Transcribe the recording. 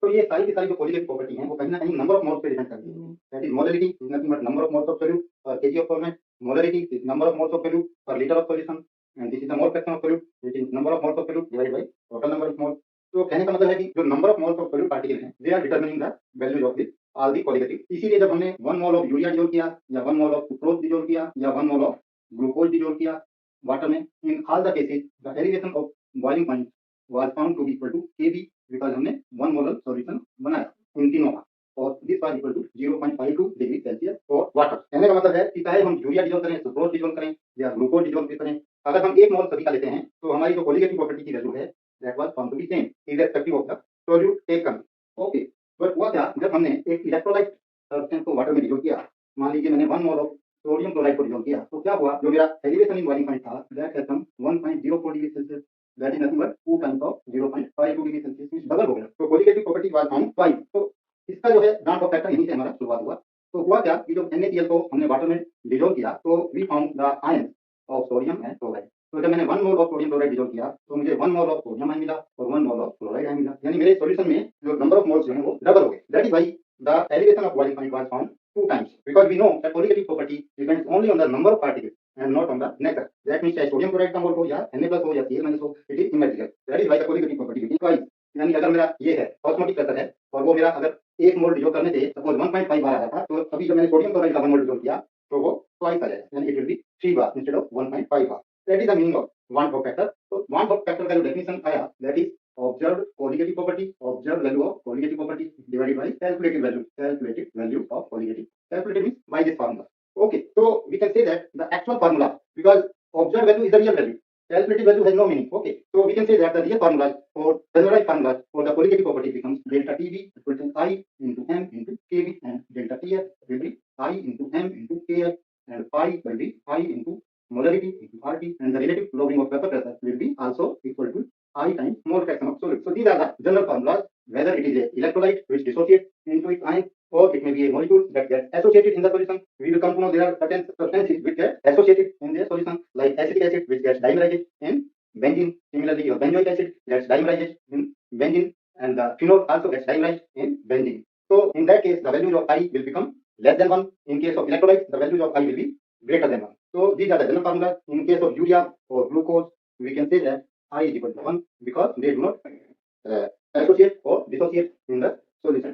तो ये सारी की सारी जो कोलिगेटिव प्रॉपर्टी हैं वो कहीं न कहीं नंबर ऑफ मोल्स पे डिपेंड करती है। That is molarity is nothing but number of moles of solute KG of format, molarity is number of moles of solute per liter of solution and this is the mole fraction of solute which is number of moles of solute divided by total number of moles। तो कहने का मतलब है कि जो number of moles of solute particle हैं they are determining the values of this all the colligative. इसीलिए जब हमने 1 मोल ऑफ यूरिया डिसॉल्व किया या 1 मोल ऑफ सुक्रोज डिसॉल्व किया या 1 मोल ऑफ ग्लूकोज डिसॉल्व किया वाटर में, in all the cases the elevation of boiling point was found to be equal to KB because हमने 1 मोलर सॉल्यूशन बनाया इन तीनों का और this was equal to 0.52 degree Celsius for water. कहने का मतलब है कि चाहे हम यूरिया डिसॉल्व करें, सुक्रोज डिसॉल्व करें या ग्लूकोज डिसॉल्व करें, अगर हम 1 मोल सभी का लेते हैं तो हमारी जो कोलिगेटिव प्रॉपर्टी की वैल्यू है that was found to be same irrespective of the solute taken. Okay, but हुआ क्या जब हमने एक इलेक्ट्रोलाइट सब्सटेंस को वाटर में डिसॉल्व किया, मान लीजिए मैंने 1 मोल ऑफ सोडियम क्लोराइड को डिसॉल्व किया, तो क्या हुआ जो मेरा एलिवेशन इन बॉइलिंग पॉइंट था that has come 1.04 degree Celsius that is nothing but 2 times of 0.52 degree Celsius means double हो गया। तो colligative property was found twice. तो इसका जो है ब्रांच ऑफ फैक्टर यहीं से हमारा शुरुआत हुआ। तो हुआ क्या कि जब NaCl को हमने वाटर में डिसॉल्व किया तो we found the ions of sodium and chloride. तो जब मैंने 1 mole of sodium chloride dissolve किया तो मुझे 1 मोल ऑफ सोडियम आयन मिला और 1 मोल ऑफ क्लोराइड आयन मिला, यानी मेरे सॉल्यूशन में जो नंबर ऑफ मोल्स जो हैं वो डबल हो गए। That is why the elevation of boiling point was found 2 times because we know that colligative property depends only on the number of particles and not on the nature। That means चाहे sodium chloride का मोल हो या Na+ हो या Cl- हो, it is immaterial। That is why the colligative property became twice। यानी अगर मेरा ये है ऑस्मोटिक प्रेशर है और वो मेरा अगर 1 मोल डिसॉल्व करने से सपोज 1.5 बार आ रहा था, तो अभी जब मैंने सोडियम क्लोराइड का 1 मोल डिसॉल्व किया तो वो ट्वाइस आ जाएगा, यानी it will be 3 bar instead of 1.5 bar. That is the meaning of one for factor. तो वन फॉर फैक्टर का जो डेफिनेशन आया that is observed colligative property, observed value of colligative property divided by calculated value of colligative। Calculated means by this formula। Okay, so we can say that the actual formula, because observed value is the real value, calculated value has no meaning। Okay, so we can say that the real formula or generalized formula for the colligative property becomes delta TB equal to I into m into Kb and delta TF will be I into m into Kf and phi will be I into molarity into RT and the relative lowering of vapor pressure will be also equal to I times mole fraction of solute। So these are the general formulas, whether it is a electrolyte which dissociates into its ion or it may be a molecule that gets associated in the solution। We will come to know there are certain substances which get associated in their solution like acetic acid which gets dimerized in benzene, similarly your benzoic acid gets dimerized in benzene and the phenol also gets dimerized in benzene। So in that case the values of I will become less than 1। In case of electrolyte the values of I will be greater than 1। So these are the general formulas। In case of urea or glucose we can say that I is equal to 1 because they do not associate or dissociate in the solution।